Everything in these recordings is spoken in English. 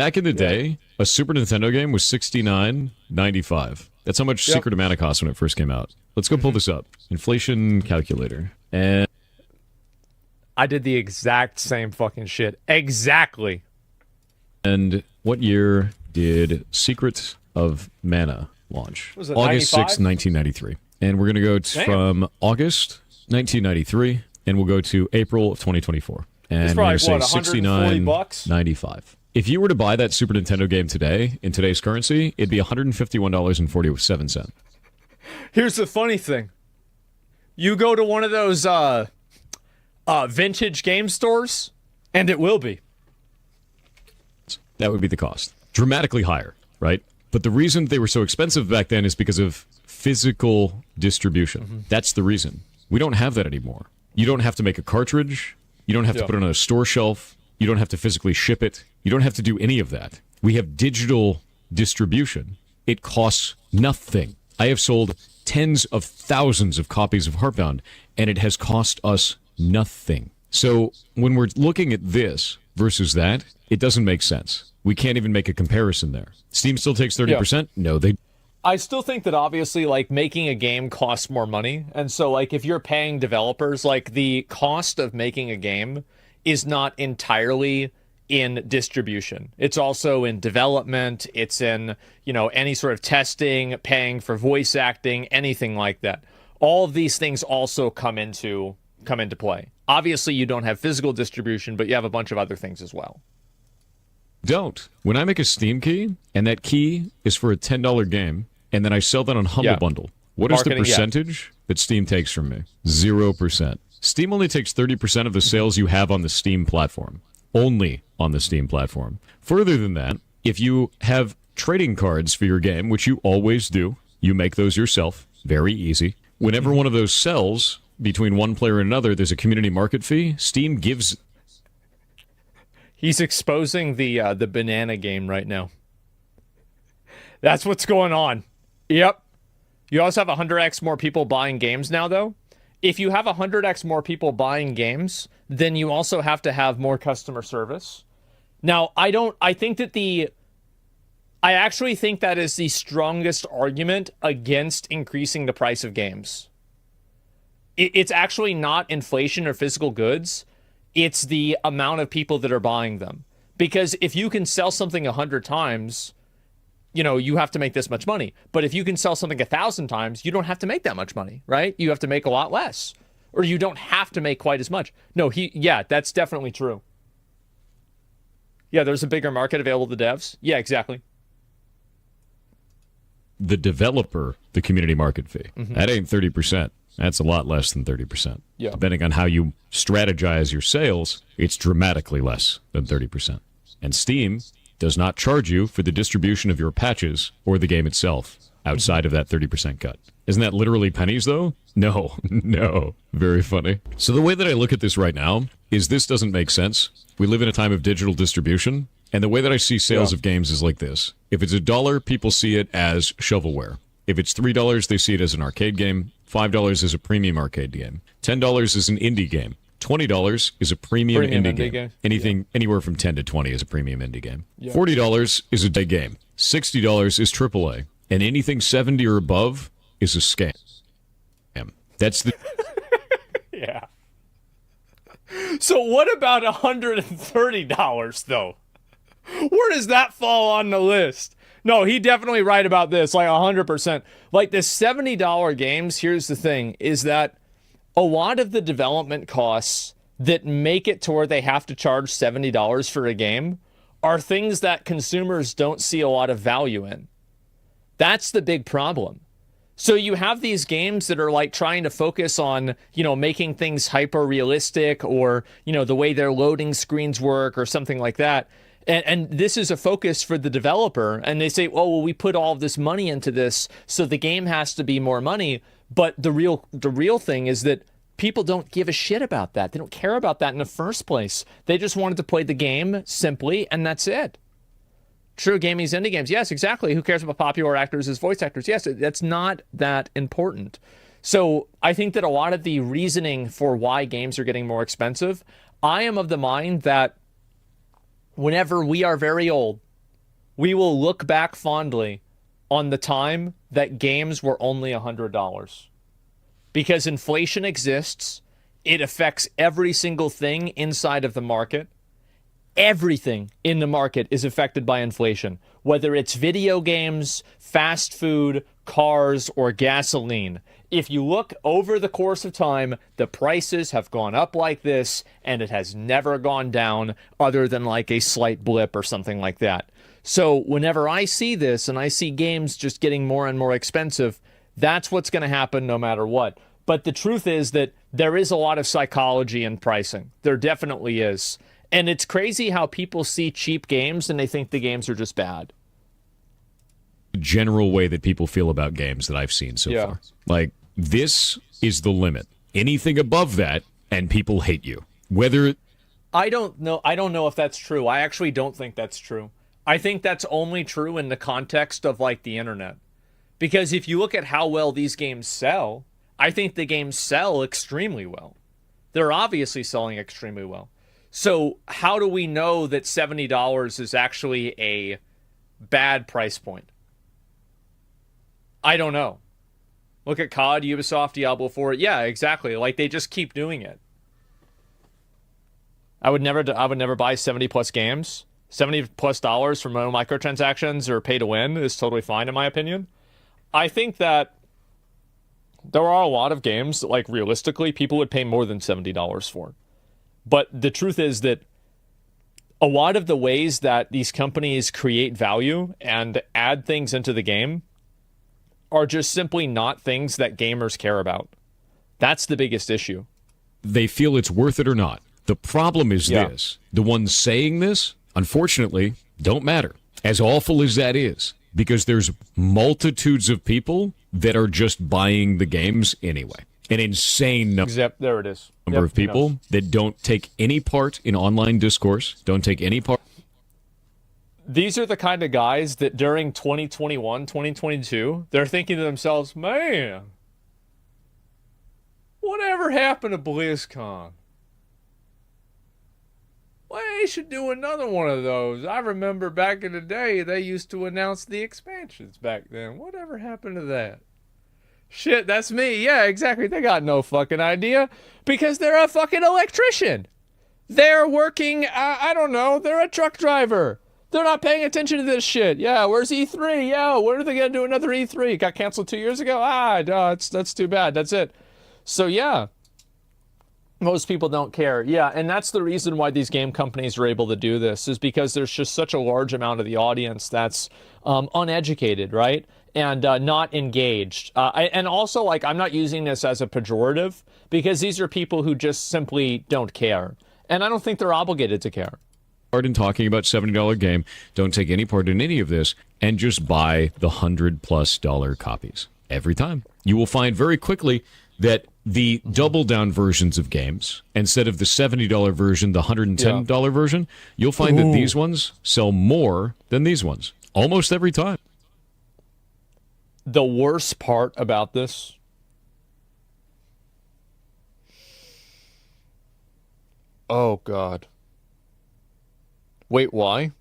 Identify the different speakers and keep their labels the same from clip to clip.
Speaker 1: Back in the day, a Super Nintendo game was $69.95. That's how much Secret of Mana cost when it first came out. Let's go pull this up. Inflation calculator. And
Speaker 2: I did the exact same fucking shit. Exactly.
Speaker 1: And what year did Secret of Mana launch?
Speaker 2: Was it
Speaker 1: August
Speaker 2: 95?
Speaker 1: 6, 1993. And we're going to go from August 1993, and we'll go to April of 2024. And
Speaker 2: It's
Speaker 1: we're going
Speaker 2: probably,
Speaker 1: to say $69.95. If you were to buy that Super Nintendo game today, in today's currency, it'd be $151.47.
Speaker 2: Here's the funny thing. You go to one of those vintage game stores, and it will be.
Speaker 1: That would be the cost. Dramatically higher, right? But the reason they were so expensive back then is because of physical distribution. That's the reason. We don't have that anymore. You don't have to make a cartridge. You don't have to put it on a store shelf. You don't have to physically ship it. You don't have to do any of that. We have digital distribution. It costs nothing. I have sold tens of thousands of copies of Heartbound, and it has cost us nothing. So when we're looking at this versus that, it doesn't make sense. We can't even make a comparison there. Steam still takes 30%? No, they...
Speaker 2: I still think that obviously, like, making a game costs more money. And so, like, if you're paying developers, like, the cost of making a game is not entirely in distribution. It's also in development. It's in, you know, any sort of testing, paying for voice acting, anything like that. All of these things also come into play. Obviously, you don't have physical distribution, but you have a bunch of other things as well.
Speaker 1: Don't. When I make a Steam key, and that key is for a $10 game, and then I sell that on Humble Bundle, what is the percentage that Steam takes from me? 0%. Steam only takes 30% of the sales you have on the Steam platform. Only on the Steam platform. Further than that, if you have trading cards for your game, which you always do, you make those yourself. Very easy. Whenever one of those sells between one player and another, there's a community market fee. Steam gives...
Speaker 2: He's exposing the banana game right now. That's what's going on. Yep. You also have 100x more people buying games now, though. If you have 100x more people buying games, then you also have to have more customer service. Now, I actually think that is the strongest argument against increasing the price of games. It's actually not inflation or physical goods. It's the amount of people that are buying them. Because if you can sell something 100 times, you know, you have to make this much money. But if you can sell something 1,000 times, you don't have to make that much money, right? You have to make a lot less. Or you don't have to make quite as much. No, that's definitely true. Yeah, there's a bigger market available to devs. Yeah, exactly.
Speaker 1: The developer, the community market fee. That ain't 30%. That's a lot less than 30%.
Speaker 2: Yeah.
Speaker 1: Depending on how you strategize your sales, it's dramatically less than 30%. And Steam does not charge you for the distribution of your patches or the game itself outside of that 30% cut. Isn't that literally pennies, though? No, no. Very funny. So the way that I look at this right now is this doesn't make sense. We live in a time of digital distribution, and the way that I see sales of games is like this. If it's $1, people see it as shovelware. If it's $3, they see it as an arcade game. $5 is a premium arcade game. $10 is an indie game. $20 is a premium indie game. Anything anywhere from 10 to 20 is a premium indie game. $40 is a day game. $60 is AAA. And anything 70 or above is a scam. That's the...
Speaker 2: Yeah. So what about $130, though? Where does that fall on the list? No, he definitely right about this, like 100%. Like the $70 games, here's the thing, is that a lot of the development costs that make it to where they have to charge $70 for a game are things that consumers don't see a lot of value in. That's the big problem. So you have these games that are like trying to focus on, you know, making things hyper realistic or, you know, the way their loading screens work or something like that. And this is a focus for the developer. And they say, oh, well, we put all of this money into this, so the game has to be more money. But the real thing is that people don't give a shit about that. They don't care about that in the first place. They just wanted to play the game simply, and that's it. True gaming's indie games. Yes, exactly. Who cares about popular actors as voice actors? Yes, that's not that important. So I think that a lot of the reasoning for why games are getting more expensive, I am of the mind that whenever we are very old, we will look back fondly on the time that games were only $100. Because inflation exists, it affects every single thing inside of the market. Everything in the market is affected by inflation, whether it's video games, fast food, cars, or gasoline. If you look over the course of time, the prices have gone up like this, and it has never gone down other than like a slight blip or something like that. So whenever I see this and I see games just getting more and more expensive, that's what's going to happen no matter what. But the truth is that there is a lot of psychology in pricing. There definitely is. And it's crazy how people see cheap games and they think the games are just bad.
Speaker 1: General way that people feel about games that I've seen so far. Like, this is the limit. Anything above that, and people hate you. Whether...
Speaker 2: I don't know if that's true. I actually don't think that's true. I think that's only true in the context of, like, the internet. Because if you look at how well these games sell, I think the games sell extremely well. They're obviously selling extremely well. So how do we know that $70 is actually a bad price point? I don't know. Look at COD, Ubisoft, Diablo 4. Yeah, exactly. Like, they just keep doing it. I would never buy 70 plus games. $70 plus for no microtransactions or pay to win is totally fine in my opinion. I think that there are a lot of games that, like, realistically people would pay more than $70 for. But the truth is that a lot of the ways that these companies create value and add things into the game are just simply not things that gamers care about. That's the biggest issue.
Speaker 1: They feel it's worth it or not. The problem is this. The ones saying this, unfortunately, don't matter. As awful as that is, because there's multitudes of people that are just buying the games anyway. An insane number.
Speaker 2: There it is.
Speaker 1: Number of people that don't take any part in online discourse, don't take any part.
Speaker 2: These are the kind of guys that during 2021, 2022, they're thinking to themselves, man, whatever happened to BlizzCon? Well, they should do another one of those. I remember back in the day, they used to announce the expansions back then. Whatever happened to that? Shit, that's me. Yeah, exactly. They got no fucking idea because they're a fucking electrician. They're working, I don't know, they're a truck driver. They're not paying attention to this shit. Yeah, where's E3? Yeah, when are they going to do another E3? Got canceled 2 years ago? That's too bad. That's it. So, yeah, most people don't care. Yeah, and that's the reason why these game companies are able to do this is because there's just such a large amount of the audience that's uneducated, right? And not engaged. And also, like, I'm not using this as a pejorative because these are people who just simply don't care. And I don't think they're obligated to care.
Speaker 1: Part in talking about $70 game, don't take any part in any of this, and just buy the $100+ copies every time. You will find very quickly that the double down versions of games, instead of the $70 version, the $110 version, you'll find that these ones sell more than these ones almost every time.
Speaker 2: The worst part about this, oh God. Wait, why?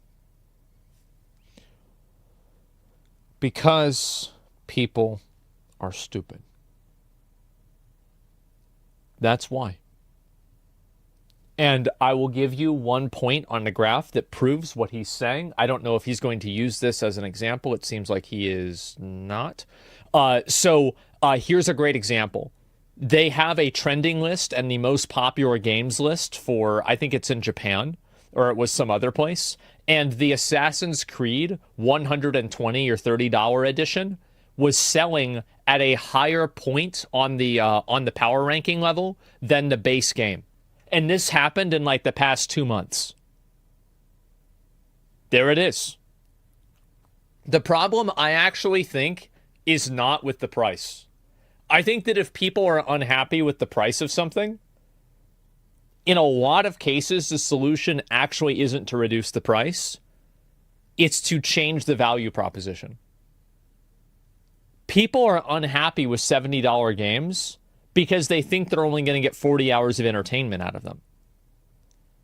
Speaker 2: Because people are stupid. That's why. And I will give you one point on the graph that proves what he's saying. I don't know if he's going to use this as an example. It seems like he is not. So here's a great example. They have a trending list and the most popular games list for, I think it's in Japan, or it was some other place. And the Assassin's Creed $120 or $30 edition was selling at a higher point on the power ranking level than the base game. And this happened in like the past 2 months. There it is. The problem, I actually think, is not with the price. I think that if people are unhappy with the price of something, in a lot of cases, the solution actually isn't to reduce the price. It's to change the value proposition. People are unhappy with $70 games because they think they're only going to get 40 hours of entertainment out of them.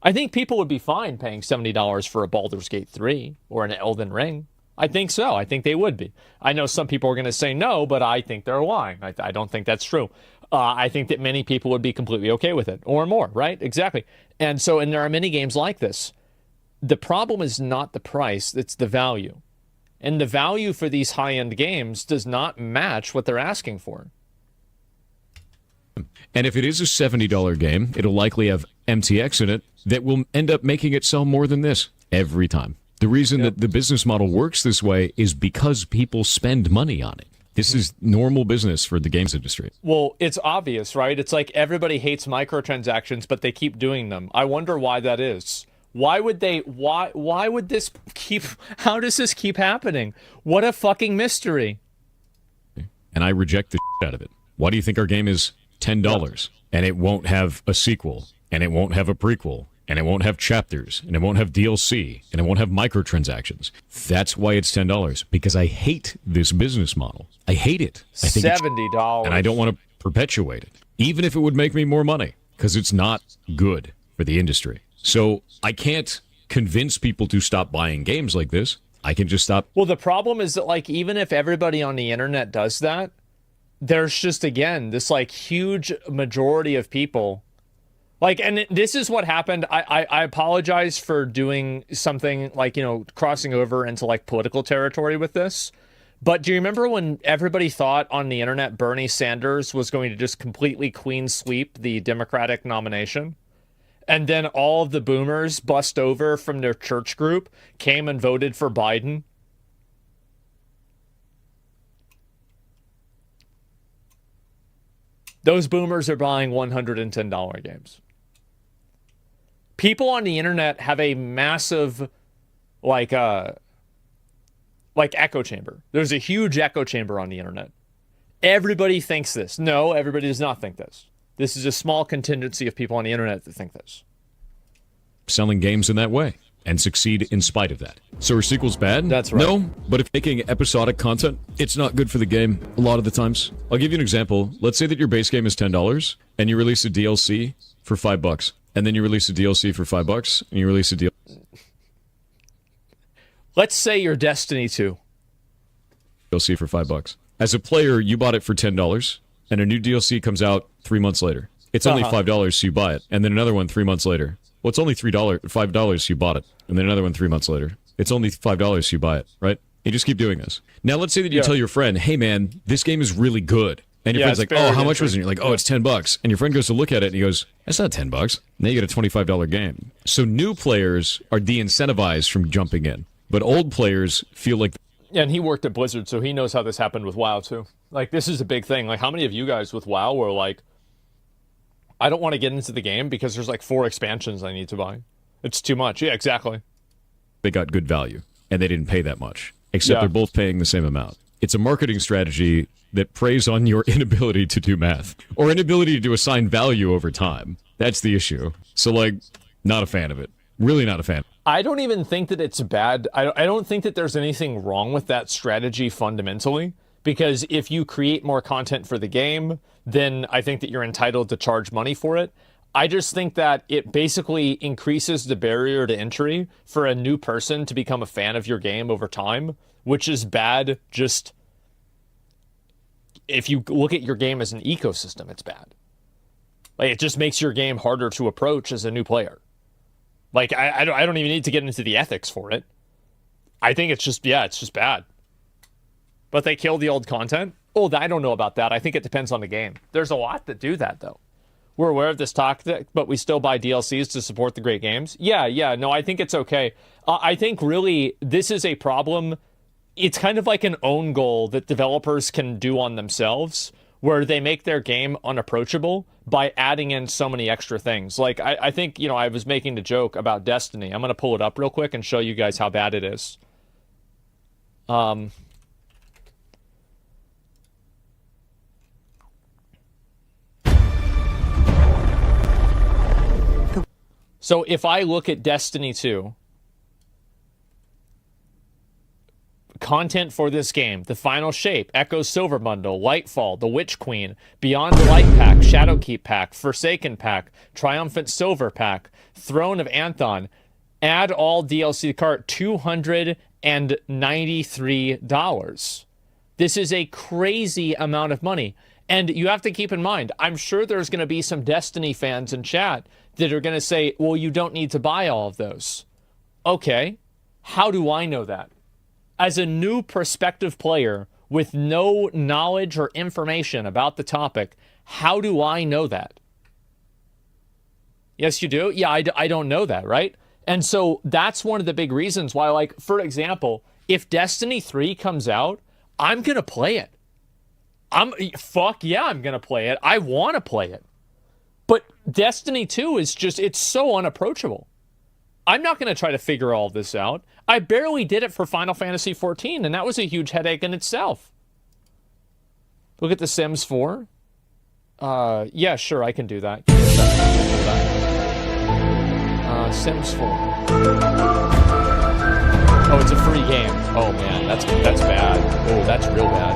Speaker 2: I think people would be fine paying $70 for a Baldur's Gate 3 or an Elden Ring. I think so. I think they would be. I know some people are going to say no, but I think they're lying. I don't think that's true. I think that many people would be completely okay with it, or more, right? Exactly. And there are many games like this. The problem is not the price, it's the value. And the value for these high-end games does not match what they're asking for.
Speaker 1: And if it is a $70 game, it'll likely have MTX in it that will end up making it sell more than this every time. The reason that the business model works this way is because people spend money on it. This is normal business for the games industry.
Speaker 2: Well, it's obvious, right? It's like everybody hates microtransactions, but they keep doing them. I wonder why that is. Why would this keep, how does this keep happening? What a fucking mystery.
Speaker 1: And I reject the shit out of it. Why do you think our game is $10 and it won't have a sequel and it won't have a prequel and it won't have chapters and it won't have DLC and it won't have microtransactions? That's why it's $10, because I hate this business model. I hate it. I think
Speaker 2: $70.
Speaker 1: And I don't want to perpetuate it, even if it would make me more money, because it's not good for the industry. So I can't convince people to stop buying games like this. I can just stop.
Speaker 2: Well, the problem is that, like, even if everybody on the internet does that, there's just, again, this, like, huge majority of people. Like, and this is what happened. I apologize for doing something like, crossing over into, like, political territory with this. But do you remember when everybody thought on the internet Bernie Sanders was going to just completely clean sweep the Democratic nomination? And then all of the boomers bust over from their church group, came and voted for Biden. Those boomers are buying $110 games. People on the internet have a massive, echo chamber. There's a huge echo chamber on the internet. Everybody thinks this. No, everybody does not think this. This is a small contingency of people on the internet that think this.
Speaker 1: Selling games in that way and succeed in spite of that. So are sequels bad?
Speaker 2: That's right.
Speaker 1: No, but if making episodic content, it's not good for the game a lot of the times. I'll give you an example. Let's say that your base game is $10 and you release a DLC for $5, and then you release a DLC for $5 and you release a DLC.
Speaker 2: Let's say you're Destiny 2.
Speaker 1: DLC for $5. As a player, you bought it for $10, and a new DLC comes out 3 months later. It's only $5, so you buy it, and then another one 3 months later. Well, it's only $5, so you bought it, and then another one 3 months later. It's only $5, so you buy it, right? You just keep doing this. Now, let's say that you tell your friend, "Hey, man, this game is really good," and your friend's like, "Oh, how much was it?" And you're like, "Oh, it's $10," and your friend goes to look at it, and he goes, "That's not $10." Now you get a $25 game. So new players are de-incentivized from jumping in, but old players feel like.
Speaker 2: Yeah, and he worked at Blizzard, so he knows how this happened with WoW, too. Like, this is a big thing. Like, how many of you guys with WoW were like, I don't want to get into the game because there's like 4 expansions I need to buy. It's too much. Yeah, exactly.
Speaker 1: They got good value, and they didn't pay that much, except they're both paying the same amount. It's a marketing strategy that preys on your inability to do math or inability to assign value over time. That's the issue. So, like, not a fan of it. Really not a fan.
Speaker 2: I don't even think that it's bad. I don't think that there's anything wrong with that strategy fundamentally, because if you create more content for the game, then I think that you're entitled to charge money for it. I just think that it basically increases the barrier to entry for a new person to become a fan of your game over time, which is bad. Just if you look at your game as an ecosystem, it's bad. Like, it just makes your game harder to approach as a new player. Like, I don't even need to get into the ethics for it. I think it's just bad. But they kill the old content? Oh, I don't know about that. I think it depends on the game. There's a lot that do that, though. We're aware of this tactic, but we still buy DLCs to support the great games. Yeah, no, I think it's okay. I think really this is a problem. It's kind of like an own goal that developers can do on themselves, where they make their game unapproachable by adding in so many extra things. Like, I think, I was making the joke about Destiny. I'm going to pull it up real quick and show you guys how bad it is. So if I look at Destiny 2, content for this game: the Final Shape, Echo Silver Bundle, Lightfall, the Witch Queen, Beyond the Light Pack, Shadowkeep Pack, Forsaken Pack, Triumphant Silver Pack, Throne of Anthon. Add all DLC cart, $293. This is a crazy amount of money. And you have to keep in mind, I'm sure there's going to be some Destiny fans in chat that are going to say, well, you don't need to buy all of those. Okay, how do I know that? As a new prospective player with no knowledge or information about the topic, how do I know that? Yes, you do? Yeah, I don't know that, right? And so that's one of the big reasons why, like, for example, if Destiny 3 comes out, I'm going to play it. I'm going to play it. I want to play it. But Destiny 2 is just, it's so unapproachable. I'm not going to try to figure all this out. I barely did it for Final Fantasy XIV, and that was a huge headache in itself. Look at The Sims 4. Yeah, sure, I can do that. Sims 4. Oh, it's a free game. Oh man, that's bad. Oh, that's real bad.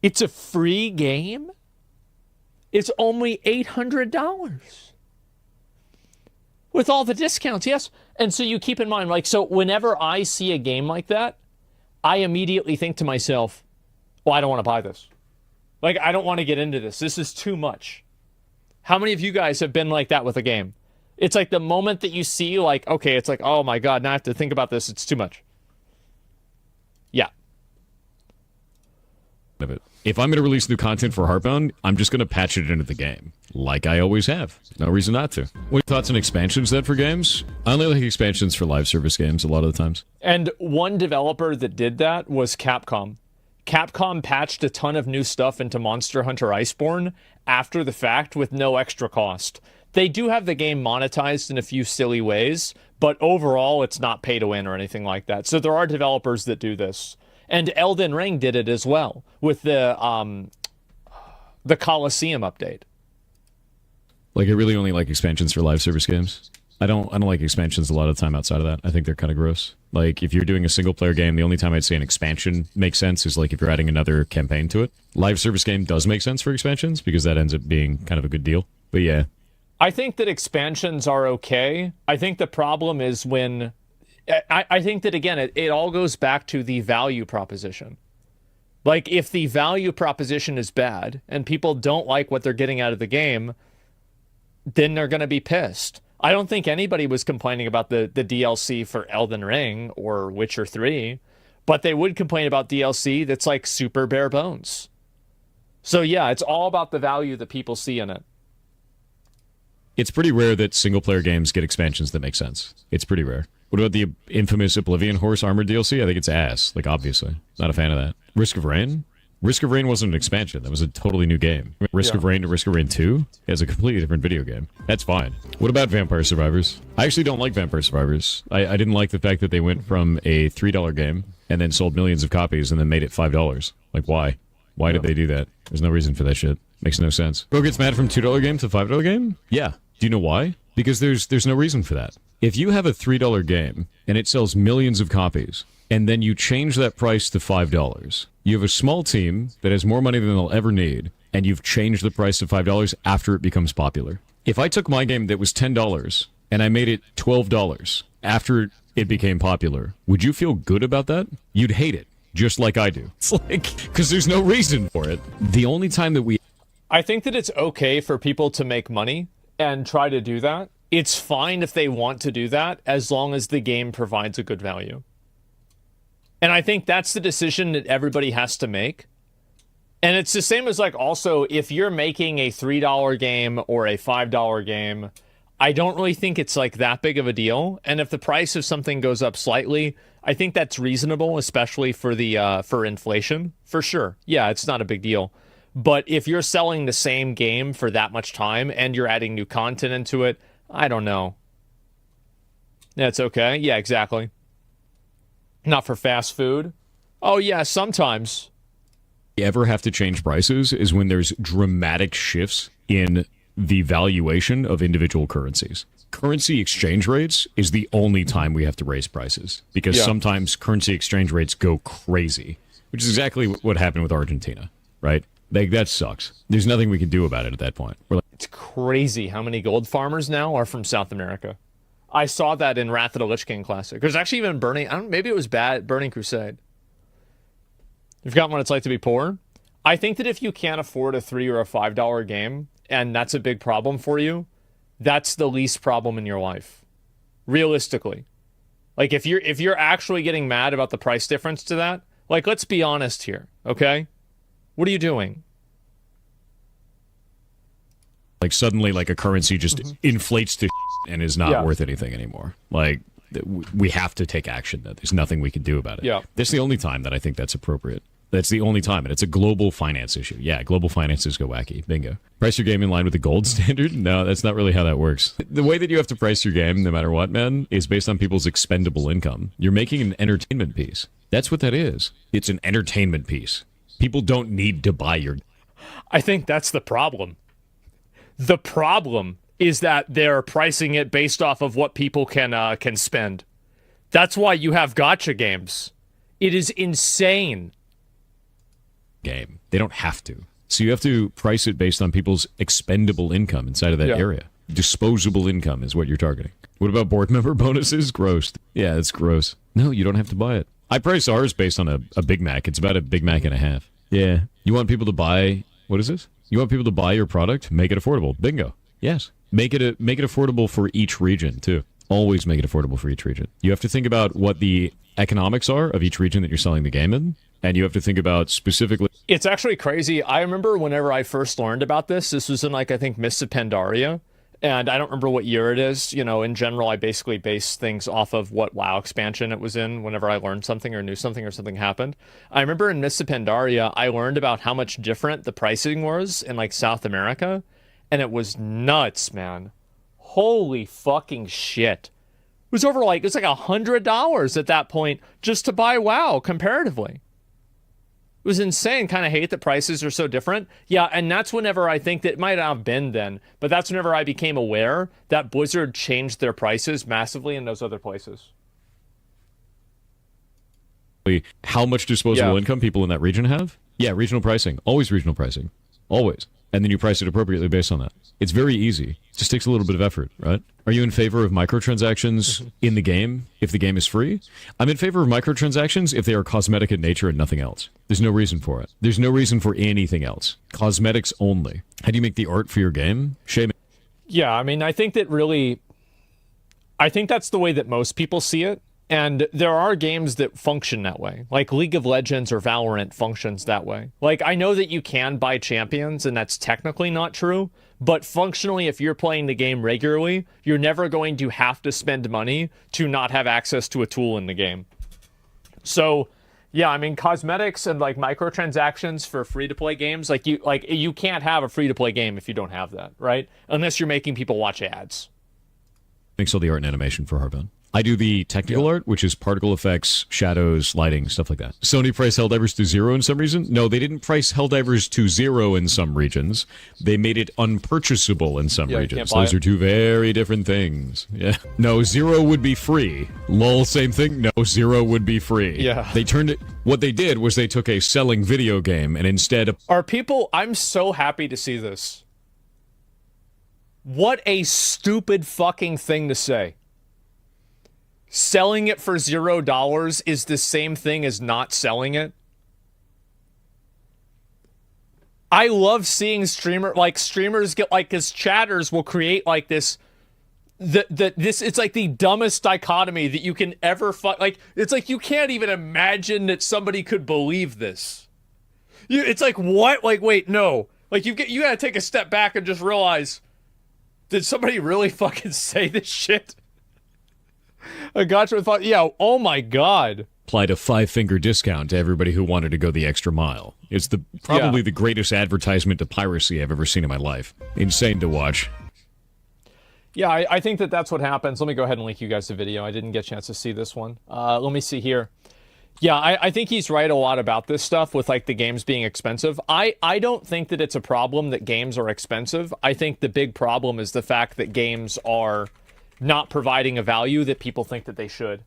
Speaker 2: It's a free game? It's only $800. With all the discounts, yes. And so you keep in mind, like, so whenever I see a game like that, I immediately think to myself, well, I don't want to buy this. Like, I don't want to get into this. This is too much. How many of you guys have been like that with a game? It's like the moment that you see, like, okay, it's like, oh my God, now I have to think about this. It's too much. Yeah.
Speaker 1: Of it. If I'm going to release new content for Heartbound, I'm just going to patch it into the game, like I always have. No reason not to. What are your thoughts on expansions then for games? I only like expansions for live service games a lot of the times.
Speaker 2: And one developer that did that was Capcom. Capcom patched a ton of new stuff into Monster Hunter Iceborne after the fact with no extra cost. They do have the game monetized in a few silly ways, but overall it's not pay to win or anything like that. So there are developers that do this. And Elden Ring did it as well with the Colosseum update.
Speaker 1: Like, I really only like expansions for live service games. I don't like expansions a lot of the time outside of that. I think they're kind of gross. Like, if you're doing a single player game, the only time I'd say an expansion makes sense is like if you're adding another campaign to it. Live service game does make sense for expansions because that ends up being kind of a good deal. But yeah.
Speaker 2: I think that expansions are okay. I think the problem is when... I think that, again, it all goes back to the value proposition. Like, if the value proposition is bad and people don't like what they're getting out of the game, then they're going to be pissed. I don't think anybody was complaining about the DLC for Elden Ring or Witcher 3, but they would complain about DLC that's like super bare bones. So yeah, it's all about the value that people see in it.
Speaker 1: It's pretty rare that single player games get expansions that make sense. It's pretty rare. What about the infamous Oblivion Horse Armored DLC? I think it's ass. Like, obviously. Not a fan of that. Risk of Rain? Risk of Rain wasn't an expansion. That was a totally new game. Risk of Rain to Risk of Rain 2 is a completely different video game. That's fine. What about Vampire Survivors? I actually don't like Vampire Survivors. I didn't like the fact that they went from a $3 game and then sold millions of copies and then made it $5. Like, why? Why did they do that? There's no reason for that shit. Makes no sense. Bro gets mad from $2 game to $5 game? Yeah. Do you know why? Because there's no reason for that. If you have a $3 game and it sells millions of copies, and then you change that price to $5, you have a small team that has more money than they'll ever need, and you've changed the price to $5 after it becomes popular. If I took my game that was $10 and I made it $12 after it became popular, would you feel good about that? You'd hate it, just like I do. It's like, because there's no reason for it. The only time that
Speaker 2: I think that it's okay for people to make money and try to do that. It's fine if they want to do that, as long as the game provides a good value. And I think that's the decision that everybody has to make. And it's the same as, like, also, if you're making a $3 game or a $5 game, I don't really think it's like that big of a deal. And if the price of something goes up slightly, I think that's reasonable, especially for the for inflation, for sure. Yeah, it's not a big deal. But if you're selling the same game for that much time and you're adding new content into it, I don't know. That's okay. Yeah, exactly. Not for fast food. Oh, yeah, sometimes.
Speaker 1: You ever have to change prices is when there's dramatic shifts in the valuation of individual currencies. Currency exchange rates is the only time we have to raise prices because sometimes currency exchange rates go crazy, which is exactly what happened with Argentina, right? Like, that sucks. There's nothing we can do about it at that point.
Speaker 2: It's crazy how many gold farmers now are from South America. I saw that in Wrath of the Lich King Classic. There's actually even maybe it was Burning Crusade. You've forgotten what it's like to be poor? I think that if you can't afford a $3 or a $5 game, and that's a big problem for you, that's the least problem in your life. Realistically. Like, if you're actually getting mad about the price difference to that, like, let's be honest here, okay? What are you doing?
Speaker 1: Like, suddenly, like, a currency just inflates to and is not worth anything anymore. Like, we have to take action. There's nothing we can do about it.
Speaker 2: Yeah.
Speaker 1: That's the only time that I think that's appropriate. That's the only time, and it's a global finance issue. Yeah, global finances go wacky. Bingo. Price your game in line with the gold standard? No, that's not really how that works. The way that you have to price your game, no matter what, man, is based on people's expendable income. You're making an entertainment piece. That's what that is. It's an entertainment piece. People don't need to buy your...
Speaker 2: I think that's the problem. The problem is that they're pricing it based off of what people can spend. That's why you have gacha games. It is insane.
Speaker 1: Game. They don't have to. So you have to price it based on people's expendable income inside of that area. Disposable income is what you're targeting. What about board member bonuses? Gross. Yeah, that's gross. No, you don't have to buy it. I price ours based on a Big Mac. It's about a Big Mac and a half. Yeah. You want people to buy... What is this? You want people to buy your product? Make it affordable. Bingo. Yes. Make it affordable for each region, too. Always make it affordable for each region. You have to think about what the economics are of each region that you're selling the game in. And you have to think about specifically...
Speaker 2: It's actually crazy. I remember whenever I first learned about this was in, like, I think, Mists of Pandaria. And I don't remember what year it is. You know, in general, I basically base things off of what WoW expansion it was in whenever I learned something or knew something or something happened. I remember in Mists of Pandaria, I learned about how much different the pricing was in, like, South America. And it was nuts, man. Holy fucking shit. It was over, like, it's like $100 at that point just to buy WoW comparatively. It was insane. Kind of hate that prices are so different. Yeah, and that's whenever I think that it might not have been then, but that's whenever I became aware that Blizzard changed their prices massively in those other places.
Speaker 1: How much disposable income people in that region have? Yeah, regional pricing. Always regional pricing. Always. And then you price it appropriately based on that. It's very easy. It just takes a little bit of effort, right? Are you in favor of microtransactions in the game if the game is free? I'm in favor of microtransactions if they are cosmetic in nature and nothing else. There's no reason for it. There's no reason for anything else. Cosmetics only. How do you make the art for your game? Shame.
Speaker 2: Yeah, I mean, I think that's the way that most people see it. And there are games that function that way. Like League of Legends or Valorant functions that way. Like, I know that you can buy champions, and that's technically not true. But functionally, if you're playing the game regularly, you're never going to have to spend money to not have access to a tool in the game. So, yeah, I mean, cosmetics and, like, microtransactions for free-to-play games, like you can't have a free-to-play game if you don't have that, right? Unless you're making people watch ads.
Speaker 1: Makes all the art and animation for Harbin. I do the technical art, which is particle effects, shadows, lighting, stuff like that. Sony priced Helldivers to 0 in some reason? No, they didn't price Helldivers to 0 in some regions. They made it unpurchasable in some regions. Those are two very different things. Yeah. No, 0 would be free. Lol, same thing. No, 0 would be free.
Speaker 2: Yeah.
Speaker 1: They turned it... What they did was they took a selling video game and instead...
Speaker 2: I'm so happy to see this. What a stupid fucking thing to say. Selling it for $0 is the same thing as not selling it. I love seeing streamers get, like, because chatters will create like this. It's like the dumbest dichotomy that you can ever like. It's like you can't even imagine that somebody could believe this. It's like, what? Like, wait, no. Like, you gotta take a step back and just realize Did somebody really fucking say this shit? A gotcha with thought. Yeah. Oh my god.
Speaker 1: Applied a 5-finger discount to everybody who wanted to go the extra mile. It's probably the greatest advertisement to piracy I've ever seen in my life. Insane to watch.
Speaker 2: Yeah, I think that's what happens. Let me go ahead and link you guys the video. I didn't get a chance to see this one. Let me see here. Yeah, I think he's right a lot about this stuff with like the games being expensive. I don't think that it's a problem that games are expensive. I think the big problem is the fact that games are not providing a value that people think that they should.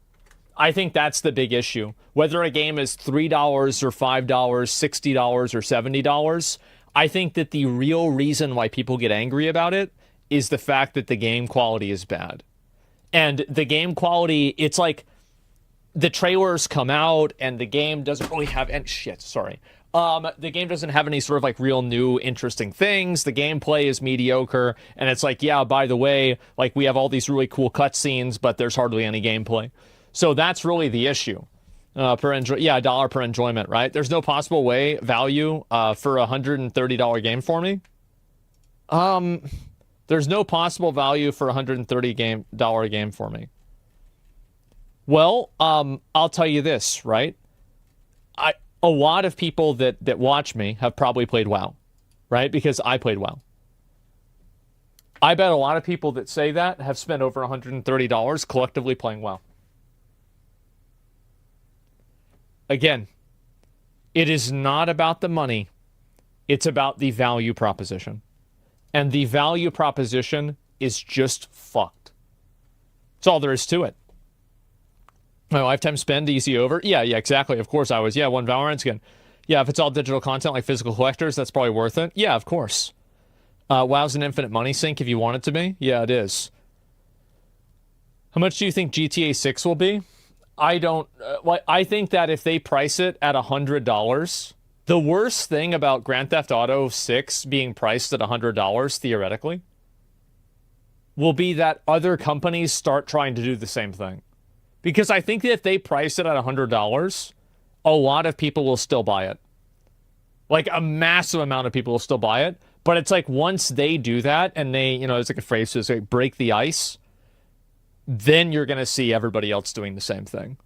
Speaker 2: I think that's the big issue. Whether a game is $3 or $5, $60 or $70, I think that the real reason why people get angry about it is the fact that the game quality is bad. And the game quality, it's like the trailers come out and the game doesn't really have any the game doesn't have any sort of like real new interesting things. The gameplay is mediocre, and it's like, yeah, by the way, like we have all these really cool cutscenes, but there's hardly any gameplay. So that's really the issue. $1 per enjoyment, right? There's no possible value for a $130 game for me. There's no possible value for a $130 game for me. Well, I'll tell you this, right? A lot of people that watch me have probably played WoW, right? Because I played WoW. I bet a lot of people that say that have spent over $130 collectively playing WoW. Again, it is not about the money. It's about the value proposition. And the value proposition is just fucked. That's all there is to it. My lifetime spend, easy over. Yeah, exactly. Of course I was. Yeah, one Valorant skin. Yeah, if it's all digital content like physical collectors, that's probably worth it. Yeah, of course. WoW's an infinite money sink if you want it to be. Yeah, it is. How much do you think GTA 6 will be? I don't... I think that if they price it at $100... The worst thing about Grand Theft Auto 6 being priced at $100, theoretically, will be that other companies start trying to do the same thing. Because I think that if they price it at $100, a lot of people will still buy it. Like, a massive amount of people will still buy it. But it's like, once they do that, and they, there's like a phrase to say, break the ice, then you're going to see everybody else doing the same thing.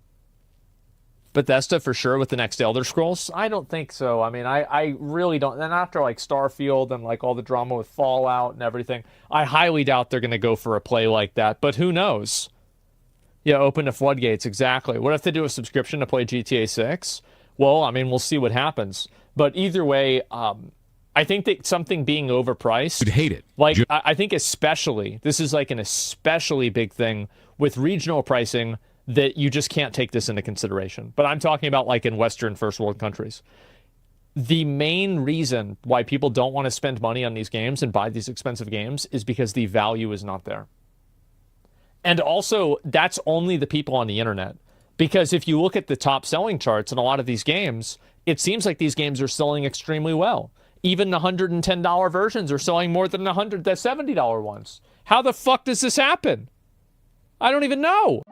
Speaker 2: Bethesda for sure with the next Elder Scrolls? I don't think so. I mean, I really don't. And after like Starfield and like all the drama with Fallout and everything, I highly doubt they're going to go for a play like that. But who knows? Yeah, open to floodgates, exactly. What if they do a subscription to play GTA 6? Well, I mean, we'll see what happens. But either way, I think that something being overpriced...
Speaker 1: You'd hate it.
Speaker 2: Like, I think especially, this is like an especially big thing with regional pricing, that you just can't take this into consideration. But I'm talking about like in Western first world countries. The main reason why people don't want to spend money on these games and buy these expensive games is because the value is not there. And also, that's only the people on the internet. Because if you look at the top selling charts in a lot of these games, it seems like these games are selling extremely well. Even the $110 versions are selling more than the $70 ones. How the fuck does this happen? I don't even know.